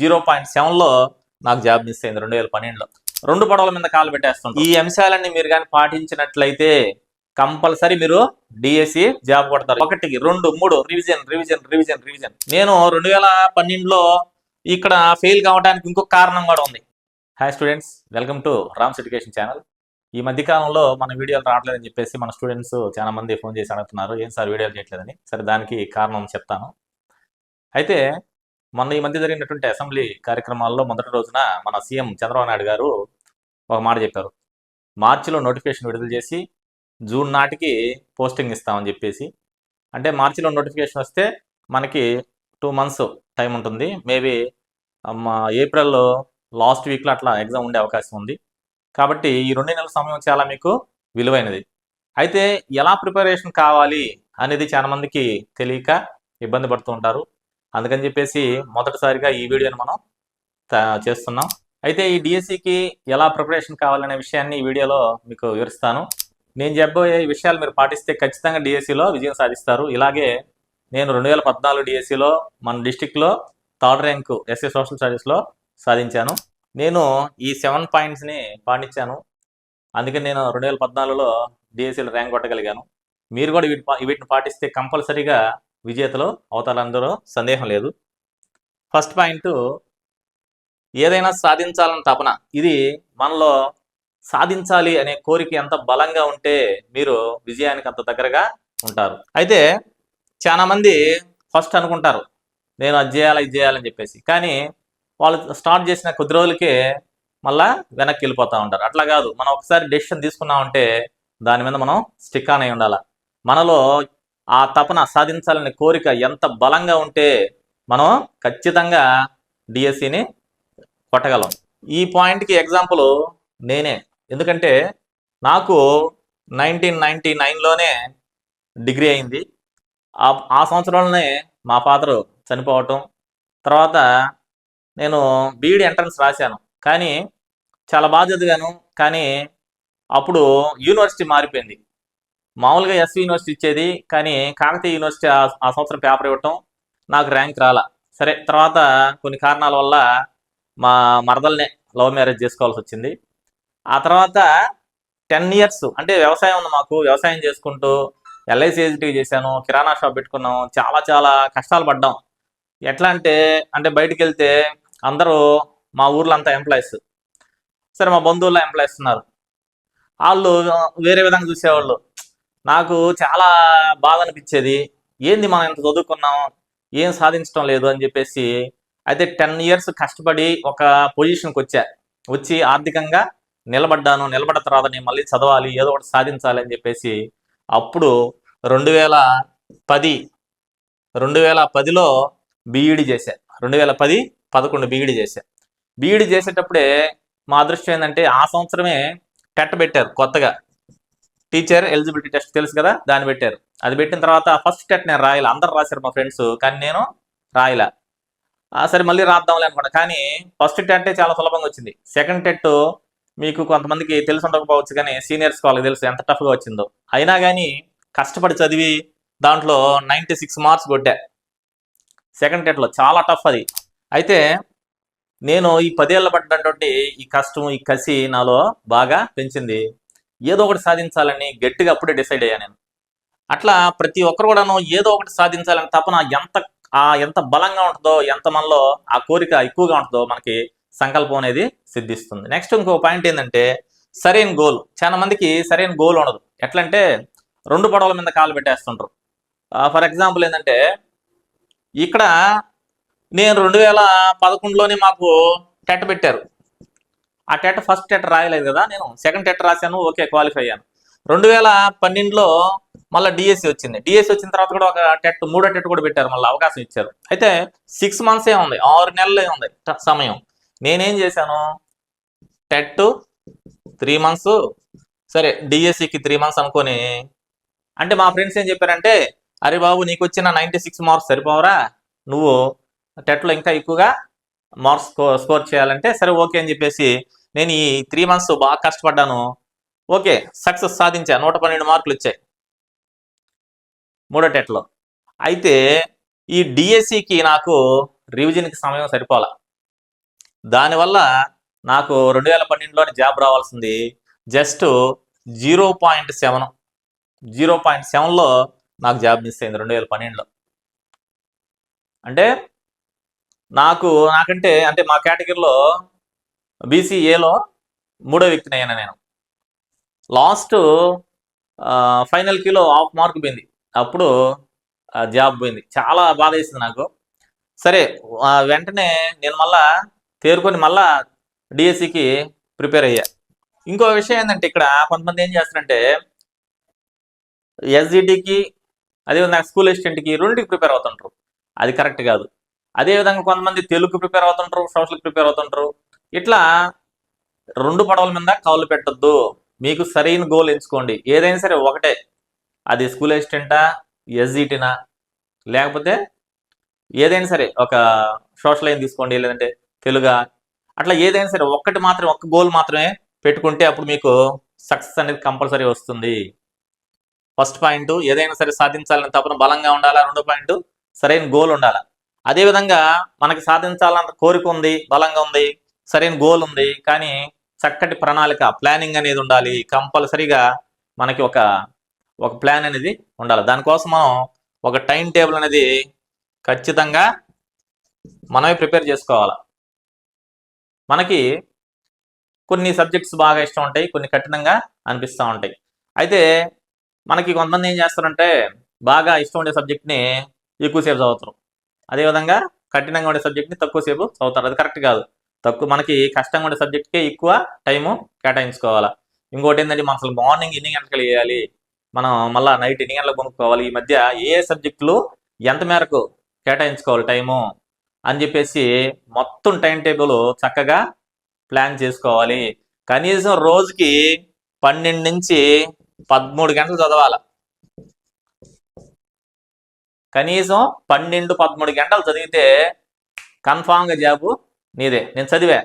0.7లో నాకు job miss అయింది 2012లో. 2 పడవల మీద కాలు పెట్టేస్తుంటాం. ఈ అంశాలన్నీ మీరు కానీ పాటించినట్లయితే కంపల్సరీ మీరు డిఎస్సి జాబ్ కొడతారు. 1, 2, 3 రివిజన్ రివిజన్ రివిజన్ రివిజన్. నేను 2012లో ఇక్కడ ఫెయిల్ కావడానికి ఇంకొక కారణం కూడా ఉంది. Hi students, welcome to Rams education channel. ఈ మధ్యకాలంలో మన వీడియోలు రావట్లేదని చెప్పేసి మన స్టూడెంట్స్ చాలా మంది ఫోన్ చేసి అడుగుతున్నారు, ఏం సార్ వీడియోలు చేయట్లేదని. సరే, దానికి కారణం చెప్తాను. అయితే మొన్న ఈ మధ్య జరిగినటువంటి అసెంబ్లీ కార్యక్రమాల్లో మొదటి రోజున మన సీఎం చంద్రబాబు నాయుడు గారు ఒక మాట చెప్పారు. మార్చిలో నోటిఫికేషన్ విడుదల చేసి జూన్ నాటికి పోస్టింగ్ ఇస్తామని చెప్పేసి. అంటే మార్చిలో నోటిఫికేషన్ వస్తే మనకి 2 months టైం ఉంటుంది. మేబీ ఏప్రిల్లో లాస్ట్ వీక్లో అట్లా ఎగ్జామ్ ఉండే అవకాశం ఉంది. కాబట్టి ఈ 2 నెలల సమయం చాలా మీకు విలువైనది. అయితే ఎలా ప్రిపరేషన్ కావాలి అనేది చాలా మందికి తెలియక ఇబ్బంది పడుతూ ఉంటారు. అందుకని చెప్పేసి మొదటిసారిగా ఈ వీడియోని మనం చేస్తున్నాం. అయితే ఈ డిఎస్సికి ఎలా ప్రిపరేషన్ కావాలనే విషయాన్ని ఈ వీడియోలో మీకు వివరిస్తాను. నేను చెప్పబోయే విషయాలు మీరు పాటిస్తే ఖచ్చితంగా డిఎస్సిలో విజయం సాధిస్తారు. ఇలాగే నేను 2014 డిఎస్సిలో మన డిస్టిక్లో 3rd ర్యాంకు ఎస్ఏ సోషల్ స్టడీస్లో సాధించాను. నేను ఈ 7 పాయింట్స్ని పాటించాను. అందుకని నేను 2014లో డిఎస్సిలో ర్యాంక్ కొట్టగలిగాను. మీరు కూడా వీటిని పాటిస్తే కంపల్సరీగా విజేతలు అవుతారందరూ సందేహం లేదు. ఫస్ట్ పాయింట్, ఏదైనా సాధించాలని తపన. ఇది మనలో సాధించాలి అనే కోరిక ఎంత బలంగా ఉంటే మీరు విజయానికి అంత దగ్గరగా ఉంటారు. అయితే చాలా మంది ఫస్ట్ అనుకుంటారు నేను అది చేయాలి ఇది చేయాలని చెప్పేసి, కానీ వాళ్ళు స్టార్ట్ చేసిన కొద్ది రోజులకే మళ్ళా వెనక్కి వెళ్ళిపోతూ ఉంటారు. అట్లా కాదు, మనం ఒకసారి డెసిషన్ తీసుకున్నామంటే దాని మీద మనం స్టిక్ ఆన్ అయి ఉండాలి. మనలో ఆ తపన సాధించాలనే కోరిక ఎంత బలంగా ఉంటే మనం ఖచ్చితంగా డిఎస్సిని కొట్టగలం. ఈ పాయింట్కి ఎగ్జాంపుల్ నేనే. ఎందుకంటే నాకు 1999లోనే డిగ్రీ అయింది. ఆ సంవత్సరంలోనే మా ఫాదరు చనిపోవటం, తర్వాత నేను బీఈడి ఎంట్రన్స్ రాశాను. కానీ చాలా బాగా చదివాను. కానీ అప్పుడు యూనివర్సిటీ మారిపోయింది. మామూలుగా ఎస్వి యూనివర్సిటీ ఇచ్చేది, కానీ కాకతీయ యూనివర్సిటీ ఆ సంవత్సరం పేపర్ ఇవ్వటం, నాకు ర్యాంక్ రాలా. సరే, తర్వాత కొన్ని కారణాల వల్ల మా మరదల్నే లవ్ మ్యారేజ్ చేసుకోవాల్సి వచ్చింది. ఆ తర్వాత 10 years అంటే వ్యవసాయం ఉంది మాకు, వ్యవసాయం చేసుకుంటూ ఎల్ఐసి ఏజెంట్గా చేశాను, కిరాణా షాప్ పెట్టుకున్నాం, చాలా చాలా కష్టాలు పడ్డాం. ఎట్లా అంటే బయటికి వెళ్తే అందరూ మా ఊర్లో అంతా ఎంప్లాయీస్. సరే, మా బంధువుల్లో ఎంప్లాయీస్ ఉన్నారు, వాళ్ళు వేరే విధంగా చూసేవాళ్ళు. నాకు చాలా బాధ అనిపించేది, ఏంది మనం ఇంత చదువుకున్నాం ఏం సాధించడం లేదు అని చెప్పేసి. అయితే 10 years కష్టపడి ఒక పొజిషన్కి వచ్చి ఆర్థికంగా నిలబడ్డాను. నిలబడ్డ తర్వాత నేను మళ్ళీ చదవాలి, ఏదో ఒకటి సాధించాలి అని చెప్పేసి అప్పుడు 2010లో బీఈడి చేశా. 2010-11 బీఈడి చేశా. బీఈడి చేసేటప్పుడే మా అదృష్టం ఏంటంటే ఆ సంవత్సరమే టెట్ పెట్టారు కొత్తగా, టీచర్ ఎలిజిబిలిటీ టెస్ట్ తెలుసు కదా, దాన్ని పెట్టారు. అది పెట్టిన తర్వాత ఫస్ట్ టెట్ నేను రాయాలి, అందరు రాశారు మా ఫ్రెండ్స్, కానీ నేను రాయలా. సరే మళ్ళీ రాద్దాంలే అనుకోండి, కానీ ఫస్ట్ టెట్ చాలా సులభంగా వచ్చింది. సెకండ్ టెట్ మీకు కొంతమందికి తెలిసి ఉండకపోవచ్చు, కానీ సీనియర్స్ వాళ్ళకి తెలుసు ఎంత టఫ్గా వచ్చిందో. అయినా కానీ కష్టపడి చదివి దాంట్లో 96 marks కొట్టా సెకండ్ టెట్లో. చాలా టఫ్ అది. అయితే నేను ఈ 10 ఏళ్ళ పడ్డటువంటి ఈ కష్టం, ఈ కసి నాలో బాగా పెంచింది. ఏదో ఒకటి సాధించాలని గట్టిగా అప్పుడే డిసైడ్ అయ్యా నేను. అట్లా ప్రతి ఒక్కరు కూడాను ఏదో ఒకటి సాధించాలని తపన ఎంత బలంగా ఉంటుందో, ఎంత మనలో ఆ కోరిక ఎక్కువగా ఉంటుందో మనకి సంకల్పం అనేది సిద్ధిస్తుంది. నెక్స్ట్ ఇంకో పాయింట్ ఏంటంటే సరైన గోల్. చాలా మందికి సరైన గోల్ ఉండదు. ఎట్లా అంటే 2 పడవల మీద కాలు పెట్టేస్తుంటారు. ఫర్ ఎగ్జాంపుల్ ఏంటంటే ఇక్కడ నేను 2011లోనే మాకు టెట్ పెట్టారు. ఆ టెట్ ఫస్ట్ టెట్ రాయలేదు కదా, నేను సెకండ్ టెట్ రాశాను, ఓకే క్వాలిఫై అయ్యాను. 2012లో మళ్ళీ డిఎస్సి వచ్చింది. డిఎస్సి వచ్చిన తర్వాత కూడా ఒక టెట్, 3వ టెట్ కూడా పెట్టారు, మళ్ళీ అవకాశం ఇచ్చారు. అయితే 6 months ఉంది, 6 నెలలే ఉంది సమయం. నేనేం చేశాను, టెట్ 3 months, సరే డిఎస్సికి 3 months అనుకొని. అంటే మా ఫ్రెండ్స్ ఏం చెప్పారంటే, అరే బాబు నీకు వచ్చిన 96 marks సరిపోవరా, నువ్వు టెట్లో ఇంకా ఎక్కువగా మార్క్స్ స్కోర్ చేయాలంటే సరే ఓకే అని చెప్పేసి నేను ఈ 3 months బాగా కష్టపడ్డాను. Okay, success సాధించా. 112 మార్కులు వచ్చాయి 3వ టెట్లో. అయితే ఈ డిఎస్సికి నాకు రివిజన్కి సమయం సరిపోలా. దానివల్ల నాకు 2012లోని జాబ్ రావాల్సింది జస్ట్ 0.7 0.7లో నాకు జాబ్ మిస్ అయింది 2012లో. అంటే నాకంటే అంటే మా కేటగిరీలో బీసీఏలో 3వ వ్యక్తిని అయ్యాను నేను. Last final kilo half mark పోయింది, అప్పుడు జాబ్ పోయింది. చాలా బాధ వేసింది నాకు. సరే వెంటనే నేను మళ్ళా తేరుకొని మళ్ళా డిఎస్సికి ప్రిపేర్ అయ్యా. ఇంకో విషయం ఏంటంటే ఇక్కడ కొంతమంది ఏం చేస్తారంటే ఎస్జిటికి అదేవిధంగా స్కూల్ అసిస్టెంట్కి రెండింటికి ప్రిపేర్ అవుతుంటారు. అది కరెక్ట్ కాదు. అదేవిధంగా కొంతమంది తెలుగుకి ప్రిపేర్ అవుతుంటారు, సోషల్కి ప్రిపేర్ అవుతుంటారు. ఇట్లా 2 పడవల మీద కాళ్ళు పెట్టద్దు. మీకు సరైన గోల్ ఎంచుకోండి. ఏదైనా సరే ఒకటే, అది స్కూల్ అసిస్టెంటా, ఎస్జిటినా, లేకపోతే ఏదైనా సరే ఒక సోషల్ అయిన తీసుకోండి, లేదంటే తెలుగా, అట్లా ఏదైనా సరే ఒక్కటి మాత్రం, ఒక్క గోల్ మాత్రమే పెట్టుకుంటే అప్పుడు మీకు సక్సెస్ అనేది కంపల్సరీ వస్తుంది. ఫస్ట్ పాయింట్, ఏదైనా సరే సాధించాలని తపన బలంగా ఉండాలా. 2వ పాయింట్, సరైన గోల్ ఉండాలా. అదేవిధంగా మనకి సాధించాలన్న కోరిక ఉంది, బలంగా ఉంది, సరైన గోల్ ఉంది, కానీ చక్కటి ప్రణాళిక, ప్లానింగ్ అనేది ఉండాలి. కంపల్సరీగా మనకి ఒక ప్లాన్ అనేది ఉండాలి. దానికోసం మనం ఒక టైం టేబుల్ అనేది ఖచ్చితంగా మనమే ప్రిపేర్ చేసుకోవాలి. మనకి కొన్ని సబ్జెక్ట్స్ బాగా ఇష్టం ఉంటాయి, కొన్ని కఠినంగా అనిపిస్తూ ఉంటాయి. అయితే మనకి కొంతమంది ఏం చేస్తారంటే బాగా ఇష్టం ఉండే సబ్జెక్ట్ని ఎక్కువసేపు చదువుతారు, అదేవిధంగా కఠినంగా ఉండే సబ్జెక్ట్ని తక్కువసేపు చదువుతారు. అది కరెక్ట్ కాదు. మనకి కష్టంగా ఉండే సబ్జెక్ట్కే ఎక్కువ టైము కేటాయించుకోవాలి. ఇంకోటి ఏంటంటే మనం అసలు మార్నింగ్ ఎన్ని గంటలకు వేయాలి, మనం మళ్ళీ నైట్ ఎన్ని గంటలకు కొనుక్కోవాలి, ఈ మధ్య ఏ సబ్జెక్టులు ఎంత మేరకు కేటాయించుకోవాలి టైము అని చెప్పేసి మొత్తం టైం టేబుల్ చక్కగా ప్లాన్ చేసుకోవాలి. కనీసం రోజుకి 12 నుంచి 13 గంటలు చదవాలి. కనీసం 12-13 గంటలు చదివితే కన్ఫామ్గా జాబు నీదే. నేను చదివా,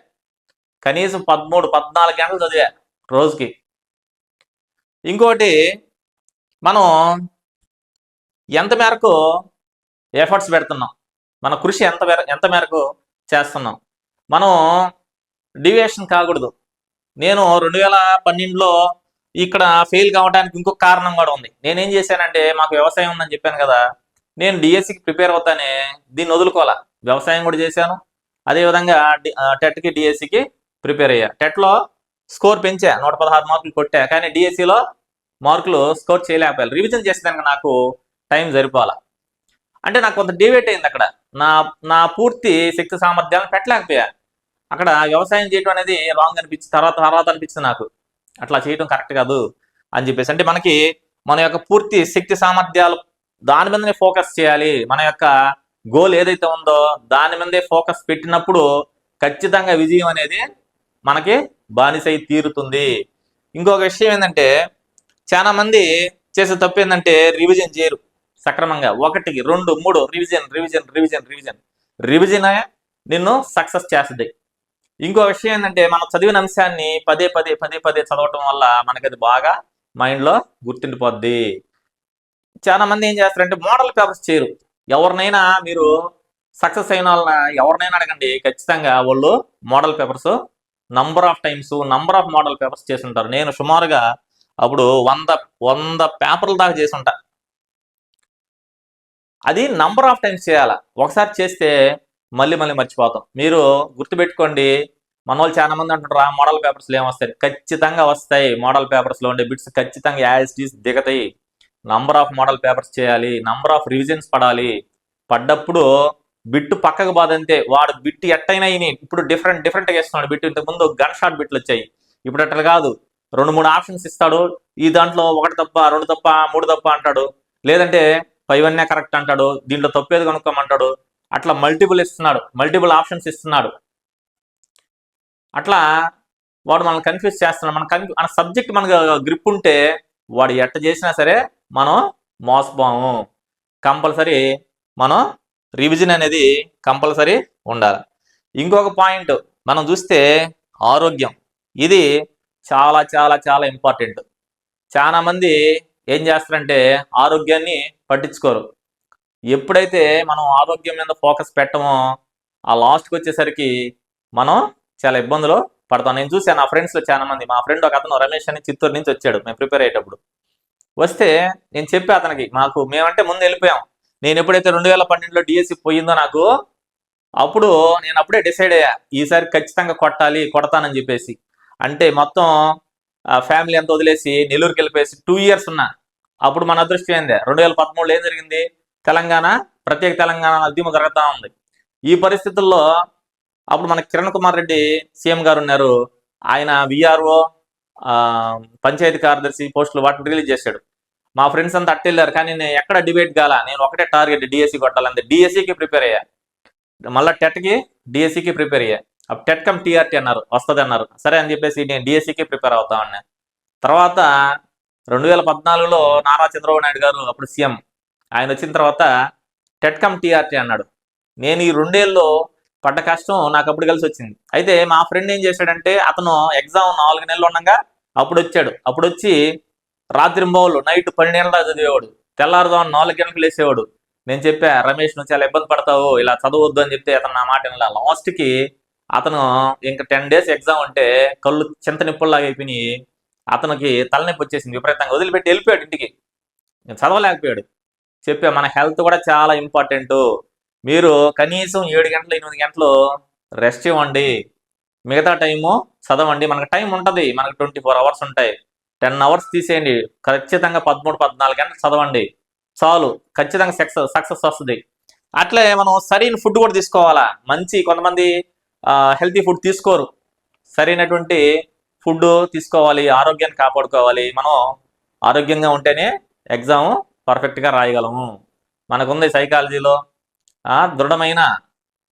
కనీసం 13-14 గంటలు చదివా రోజుకి. ఇంకోటి, మనం ఎంత మేరకు ఎఫర్ట్స్ పెడుతున్నాం, మన కృషి ఎంత మేరకు చేస్తున్నాం. మనం డివియేషన్ కాకూడదు. నేను 2012లో ఇక్కడ ఫెయిల్ కావడానికి ఇంకొక కారణం కూడా ఉంది. నేనేం చేశానంటే, మాకు వ్యవసాయం ఉందని చెప్పాను కదా, నేను డిఎస్సికి ప్రిపేర్ అవుతానే దీన్ని వదులుకోవాలా. వ్యవసాయం కూడా చేశాను, అదేవిధంగా టెట్కి డిఎస్సికి ప్రిపేర్ అయ్యా. టెట్లో స్కోర్ పెంచా, 116 మార్కులు కొట్టా, కానీ డిఎస్సిలో మార్కులు స్కోర్ చేయలేకపోయాలి. రివిజన్ చేసేదానికి నాకు టైం సరిపోవాలా. అంటే నాకు కొంత డివేట్ అయింది అక్కడ. నా పూర్తి శక్తి సామర్థ్యాలను పెట్టలేకపోయా. అక్కడ వ్యవసాయం చేయడం అనేది రాంగ్ అనిపించింది, తర్వాత అనిపించింది నాకు అట్లా చేయడం కరెక్ట్ కాదు అని చెప్పేసి. అంటే మనకి మన యొక్క పూర్తి శక్తి సామర్థ్యాలు దాని మీదనే ఫోకస్ చేయాలి. మన యొక్క గోల్ ఏదైతే ఉందో దాని మీదే ఫోకస్ పెట్టినప్పుడు ఖచ్చితంగా విజయం అనేది మనకి బానిసై తీరుతుంది. ఇంకొక విషయం ఏంటంటే, చాలా మంది చేసే తప్పు ఏంటంటే రివిజన్ చేయరు సక్రమంగా. 1, 2, 3 రివిజన్ నిన్ను సక్సెస్ చేస్తుంది. ఇంకో విషయం ఏంటంటే, మనం చదివిన అంశాన్ని పదే చదవటం వల్ల మనకి అది బాగా మైండ్లో గుర్తుండిపోద్ది. చాలా మంది ఏం చేస్తారంటే మోడల్ పేపర్స్ చేయరు. ఎవరినైనా మీరు సక్సెస్ అయిన వాళ్ళని ఎవరినైనా అడగండి, ఖచ్చితంగా వాళ్ళు model papers number of model papers చేసి ఉంటారు. నేను సుమారుగా అప్పుడు 100 పేపర్ల దాకా చేసి ఉంటా. అది నంబర్ ఆఫ్ టైమ్స్ చేయాలా. ఒకసారి చేస్తే మళ్ళీ మర్చిపోతాం. మీరు గుర్తుపెట్టుకోండి, మన వాళ్ళు చాలా మంది అంటుంటారు మోడల్ పేపర్స్లో ఏమొస్తాయి. ఖచ్చితంగా వస్తాయి. మోడల్ పేపర్స్లో ఉండే బిట్స్ ఖచ్చితంగా యాజ్ ఇట్ ఈస్ దిగతాయి. నంబర్ ఆఫ్ మోడల్ పేపర్స్ చేయాలి, నంబర్ ఆఫ్ రివిజన్స్ పడాలి. పడ్డప్పుడు బిట్టు పక్కకు బాదంతే. వాడు బిట్టు ఎట్టయినా ఇప్పుడు డిఫరెంట్గా వేస్తున్నాడు బిట్టు. ఇంతకుముందు గన్ షాట్ బిట్లు వచ్చాయి, ఇప్పుడు అట్లా కాదు. 2-3 ఆప్షన్స్ ఇస్తాడు, ఈ దాంట్లో 1 తప్ప 2 తప్ప 3 తప్ప అంటాడు, లేదంటే ఇవన్నీ కరెక్ట్ అంటాడు, దీంట్లో తప్పేది కనుక్కోమంటాడు. అట్లా మల్టిపుల్ ఆప్షన్స్ ఇస్తున్నాడు. అట్లా వాడు మనల్ని కన్ఫ్యూజ్ చేస్తున్నాడు. మన సబ్జెక్ట్ మనకు గ్రిప్ ఉంటే వాడు ఎట్ట చేసినా సరే మనం మోసపోము. కంపల్సరీ మనం రివిజన్ అనేది కంపల్సరీ ఉండాలి. ఇంకొక పాయింట్ మనం చూస్తే ఆరోగ్యం. ఇది చాలా చాలా చాలా ఇంపార్టెంట్. చాలా మంది ఏం చేస్తారంటే ఆరోగ్యాన్ని పట్టించుకోరు. ఎప్పుడైతే మనం ఆరోగ్యం మీద ఫోకస్ పెట్టమో ఆ లాస్ట్కి వచ్చేసరికి మనం చాలా ఇబ్బందులు పడతాం. నేను చూసాను నా ఫ్రెండ్స్లో చాలా మంది. మా ఫ్రెండ్ ఒక అతను రమేష్ అని చిత్తూరు నుంచి వచ్చాడు మేము ప్రిపేర్ అయ్యేటప్పుడు. వస్తే నేను చెప్పా అతనికి, మేమంటే ముందు వెళ్ళిపోయాం. నేను ఎప్పుడైతే 2012లో డిఎస్సి పోయిందో నాకు, అప్పుడు నేను అప్పుడే డిసైడ్ అయ్యా ఈసారి ఖచ్చితంగా కొడతానని చెప్పేసి. అంటే మొత్తం ఫ్యామిలీ అంతా వదిలేసి నెల్లూరుకి వెళ్ళిపోయేసి 2 ఇయర్స్ ఉన్నా. అప్పుడు మన అదృష్టం ఏంది, 2013లో ఏం జరిగింది, ప్రత్యేక తెలంగాణ ఉద్యమం జరుగుతూ ఉంది. ఈ పరిస్థితుల్లో అప్పుడు మన కిరణ్ కుమార్ రెడ్డి సీఎం గారు ఉన్నారు. ఆయన విఆర్ఓ పంచాయతీ కార్యదర్శి పోస్టులు వాటిని రిలీజ్ చేశాడు. మా ఫ్రెండ్స్ అంతా అట్టెళ్ళారు, కానీ నేను ఎక్కడ డిబేట్ కాల. నేను ఒకటే టార్గెట్, డిఎస్సి కొట్టాలంటే. డిఎస్సికి ప్రిపేర్ అయ్యా, మళ్ళీ టెట్కి డిఎస్సికి ప్రిపేర్ అయ్యా. టెట్ కమ్ టీఆర్టీ అన్నారు, వస్తుంది అన్నారు. సరే అని చెప్పేసి నేను డిఎస్సికి ప్రిపేర్ అవుతామన్నా. తర్వాత 2014లో నారా చంద్రబాబు నాయుడు గారు అప్పుడు సీఎం, ఆయన వచ్చిన తర్వాత టెట్ కమ్ టీఆర్టీ అన్నాడు. నేను ఈ 2 ఏళ్ళలో పడ్డ కష్టం నాకు అప్పుడు కలిసి వచ్చింది. అయితే మా ఫ్రెండ్ ఏం చేశాడంటే, అతను ఎగ్జామ్ 4 నెలలు ఉండగా అప్పుడు వచ్చాడు. అప్పుడు వచ్చి రాత్రింబౌళ్ళు నైట్ 12 గంటల చదివేవాడు, తెల్లారుదాం 4 గంటలకు లేసేవాడు. నేను చెప్పా, రమేష్ నువ్వు చాలా ఇబ్బంది పడతావు, ఇలా చదవద్దు అని చెప్తే అతను నా మాట వినలా. లాస్ట్కి అతను ఇంకా 10 డేస్ ఎగ్జామ్ ఉంటే కళ్ళు చింత నిప్పుల్లాగా అయిపోయినాయి. అతనికి తలనొప్పి వచ్చేసింది విపరీతంగా, వదిలిపెట్టి వెళ్ళిపోయాడు ఇంటికి. చదవలేకపోయాడు. చెప్పా, మన హెల్త్ కూడా చాలా ఇంపార్టెంట్. మీరు కనీసం 7 గంటలు 8 గంటలు రెస్ట్ ఇవ్వండి, మిగతా టైము చదవండి. మనకు టైం ఉంటుంది, మనకు 24 అవర్స్ ఉంటాయి. 10 అవర్స్ తీసేయండి, ఖచ్చితంగా 13-14 గంటలు చదవండి చాలు, ఖచ్చితంగా సక్సెస్ వస్తుంది. అట్లే మనం సరైన ఫుడ్ కూడా తీసుకోవాలా. కొంతమంది హెల్తీ ఫుడ్ తీసుకోరు. సరైనటువంటి ఫుడ్ తీసుకోవాలి, ఆరోగ్యాన్ని కాపాడుకోవాలి. మనం ఆరోగ్యంగా ఉంటేనే ఎగ్జామ్ పర్ఫెక్ట్గా రాయగలము. మనకుంది సైకాలజీలో, దృఢమైన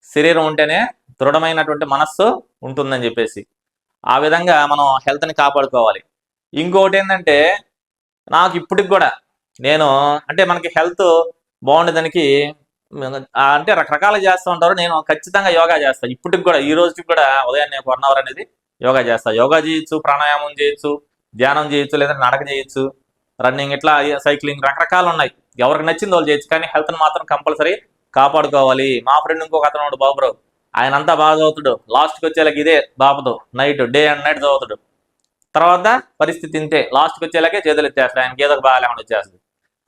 శరీరం ఉంటేనే దృఢమైనటువంటి మనస్సు ఉంటుందని చెప్పేసి. ఆ విధంగా మనం హెల్త్ని కాపాడుకోవాలి. ఇంకొకటి ఏంటంటే, నాకు ఇప్పటికి కూడా అంటే మనకి హెల్త్ బాగుండేదానికి అంటే రకరకాలు చేస్తూ ఉంటారు. నేను ఖచ్చితంగా యోగా చేస్తాను ఇప్పటికి కూడా. ఈ రోజుకి కూడా ఉదయాన్నే 1 అవర్ అనేది యోగా చేస్తా. యోగా చేయొచ్చు, ప్రాణాయామం చేయొచ్చు, ధ్యానం చేయొచ్చు, లేదంటే నడక చేయొచ్చు, రన్నింగ్, ఇట్లా సైక్లింగ్, రకరకాలు ఉన్నాయి. ఎవరికి నచ్చింది వాళ్ళు చేయొచ్చు, కానీ హెల్త్ని మాత్రం కంపల్సరీ కాపాడుకోవాలి. మా ఫ్రెండ్ ఇంకొక అతను బాబురావు, ఆయన అంతా బాగా చదువుతాడు, లాస్ట్కి వచ్చేలాకి ఇదే బాపదు, డే అండ్ నైట్ చదువుతాడు. తర్వాత పరిస్థితి ఇంతే, లాస్ట్కి వచ్చేలాకే చేతులు ఎత్తేస్తాడు, ఆయనకి ఏదో బాగా లేకుండా వచ్చేస్తుంది.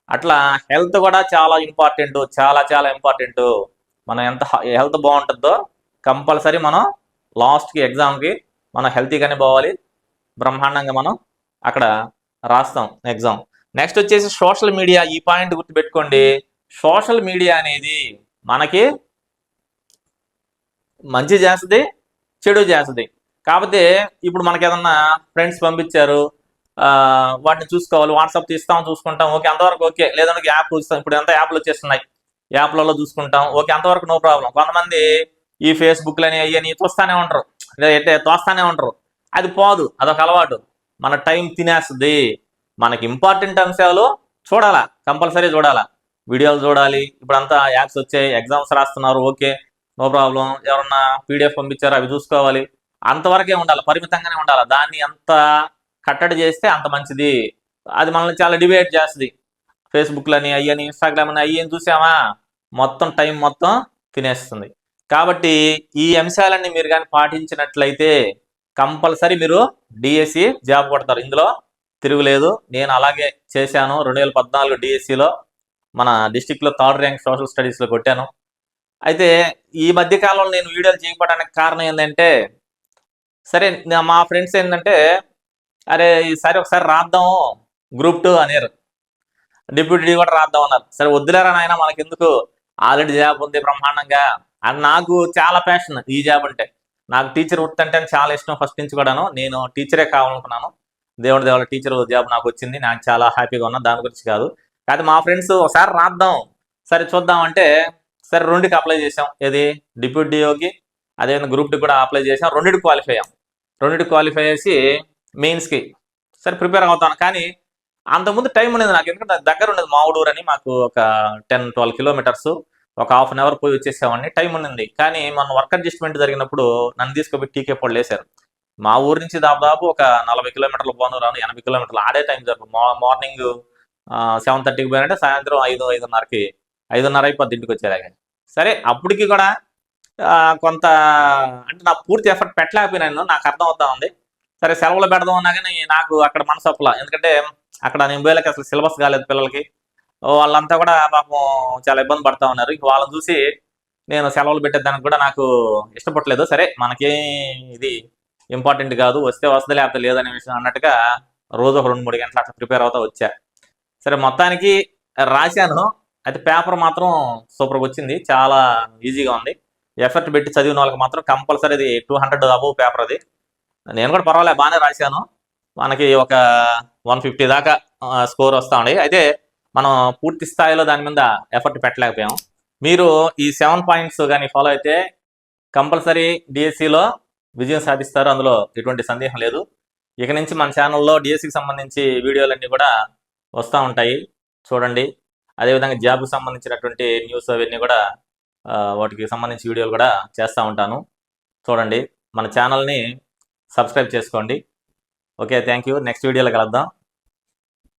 అట్లా హెల్త్ కూడా చాలా ఇంపార్టెంట్, చాలా చాలా ఇంపార్టెంట్. మనం ఎంత హెల్త్ బాగుంటుందో కంపల్సరీ మనం లాస్ట్కి ఎగ్జామ్కి మనం హెల్తీగానే పోవాలి. బ్రహ్మాండంగా మనం అక్కడ రాస్తాం ఎగ్జామ్. నెక్స్ట్ వచ్చేసి సోషల్ మీడియా. ఈ పాయింట్ గుర్తుపెట్టుకోండి, సోషల్ మీడియా అనేది మనకి మంచి చేస్తుంది, చెడు చేస్తుంది. కాకపోతే ఇప్పుడు మనకి ఏదన్నా ఫ్రెండ్స్ పంపించారు, వాటిని చూసుకోవాలి, వాట్సాప్ తీస్తాం, చూసుకుంటాం, ఓకే అంతవరకు ఓకే. లేదంటే యాప్ చూస్తాం, ఇప్పుడు ఎంత యాప్లు వచ్చేస్తున్నాయి, యాప్లలో చూసుకుంటాం, ఓకే అంతవరకు నో ప్రాబ్లం. కొంతమంది ఈ ఫేస్బుక్లని అయ్యని చూస్తానే ఉంటారు, తోస్తానే ఉంటారు. అది పోదు, అదొక అలవాటు, మన టైం తినేస్తుంది. మనకి ఇంపార్టెంట్ అంశాలు చూడాలా, కంపల్సరీ చూడాలా, వీడియోలు చూడాలి. ఇప్పుడంతా యాప్స్ వచ్చాయి, ఎగ్జామ్స్ రాస్తున్నారు, ఓకే నో ప్రాబ్లం. ఎవరన్నా పీడిఎఫ్ పంపించారు, అవి చూసుకోవాలి. అంతవరకే ఉండాలి, పరిమితంగానే ఉండాలి. దాన్ని ఎంత కట్టడి చేస్తే అంత మంచిది. అది మనల్ని చాలా డిబేట్ చేస్తుంది. ఫేస్బుక్లని అయ్యని, ఇన్స్టాగ్రామ్ అని అయ్యని చూసామా, మొత్తం టైం మొత్తం తినేస్తుంది. కాబట్టి ఈ అంశాలన్నీ మీరు కానీ పాటించినట్లయితే కంపల్సరీ మీరు డిఎస్సి జాబ్ కొడతారు, ఇందులో తిరుగులేదు. నేను అలాగే చేశాను. 2014 డిఎస్సిలో మన డిస్టిక్లో 3rd ర్యాంక్ సోషల్ స్టడీస్లో కొట్టాను. అయితే ఈ మధ్య కాలంలో నేను వీడియోలు చేయకపోవడానికి కారణం ఏంటంటే, సరే మా ఫ్రెండ్స్ ఏంటంటే, అరే ఈసారి ఒకసారి రాద్దాం గ్రూప్ 2 అనేరు, డిప్యూటీ కూడా రాద్దాం అన్నారు. సరే వద్దులేరా నాయన, మనకెందుకు, ఆల్రెడీ జాబ్ ఉంది బ్రహ్మాండంగా. అది నాకు చాలా ప్యాషన్ ఈ జాబ్ అంటే. నాకు టీచర్ వృత్తి అంటే చాలా ఇష్టం ఫస్ట్ నుంచి కూడాను. నేను టీచరే కావాలనుకున్నాను. దేవుడి దేవాల టీచర్ జాబ్ నాకు వచ్చింది, నాకు చాలా హ్యాపీగా ఉన్నా, దాని గురించి కాదు. కాదు మా ఫ్రెండ్స్ ఒకసారి రాద్దాం, సరే చూద్దాం అంటే, సరే 2కి అప్లై చేసాం. ఏది డిప్యూటీ డిఓకి, అదేవిధంగా గ్రూప్ 2 కూడా అప్లై చేసాం. 2కి క్వాలిఫై అయ్యాం. 2కి క్వాలిఫై చేసి మెయిన్స్కి సరే ప్రిపేర్ అవుతాను. కానీ అంతకుముందు టైం ఉండేది నాకు, ఎందుకంటే దగ్గర ఉండేది మావుడూరు అని, మాకు ఒక 10-12 కిలోమీటర్స్, ఒక ½ అన్ అవర్ పోయి వచ్చేసామండి, టైం ఉండింది. కానీ మన వర్క్ అడ్జస్ట్మెంట్ జరిగినప్పుడు నన్ను తీసుకుపోయి టీకే పొడి వేశారు. మా ఊరు నుంచి దాదాపు ఒక 40 కిలోమీటర్లు పోను రాను, 80 కిలోమీటర్లు ఆడే టైం జరుగుతుంది. మార్నింగ్ 7:30కి పోయినంటే సాయంత్రం 5-5:30కి 5:30 అయిపోద్ది ఇంటికి వచ్చేలాగా. సరే అప్పటికి కూడా కొంత అంటే నా పూర్తి ఎఫర్ట్ పెట్టలేకపోయినాను, నాకు అర్థం అవుతా ఉంది. సరే సెలవులు పెడదాం అన్నా కానీ నాకు అక్కడ మనసు ఒప్పలా. ఎందుకంటే అక్కడ నేను పోయేలకి అసలు సిలబస్ కాలేదు పిల్లలకి. వాళ్ళంతా కూడా పాపం చాలా ఇబ్బంది పడతా ఉన్నారు. ఇంక వాళ్ళని చూసి నేను సెలవులు పెట్టేదానికి కూడా నాకు ఇష్టపడలేదు. సరే మనకేం ఇది ఇంపార్టెంట్ కాదు, వస్తే వస్తుంది లేకపోతే లేదనే విషయం అన్నట్టుగా రోజు ఒక 2-3 గంటలు అట్లా ప్రిపేర్ అవుతా వచ్చా. సరే మొత్తానికి రాశాను. అయితే పేపర్ మాత్రం సూపర్గా వచ్చింది, చాలా ఈజీగా ఉంది. ఎఫర్ట్ పెట్టి చదివిన వాళ్ళకి మాత్రం కంపల్సరీ అది 200 అబవ్ పేపర్ అది. నేను కూడా పర్వాలేదు బాగానే రాశాను. మనకి ఒక 150 దాకా స్కోర్ వస్తూ ఉండే. అయితే మనం పూర్తి స్థాయిలో దాని మీద ఎఫర్ట్ పెట్టలేకపోయాం. మీరు ఈ 7 పాయింట్స్ కానీ ఫాలో అయితే కంపల్సరీ డిఎస్సిలో విజయం సాధిస్తారు, అందులో ఎటువంటి సందేహం లేదు. ఇక నుంచి మన ఛానల్లో డిఎస్సికి సంబంధించి వీడియోలన్నీ కూడా వస్తూ ఉంటాయి, చూడండి. అదేవిధంగా జాబ్కి సంబంధించినటువంటి న్యూస్ అవన్నీ కూడా వాటికి సంబంధించి వీడియోలు కూడా చేస్తూ ఉంటాను, చూడండి. మన ఛానల్ని సబ్స్క్రైబ్ చేసుకోండి. Okay, thank you. నెక్స్ట్ వీడియోలో కలుద్దాం.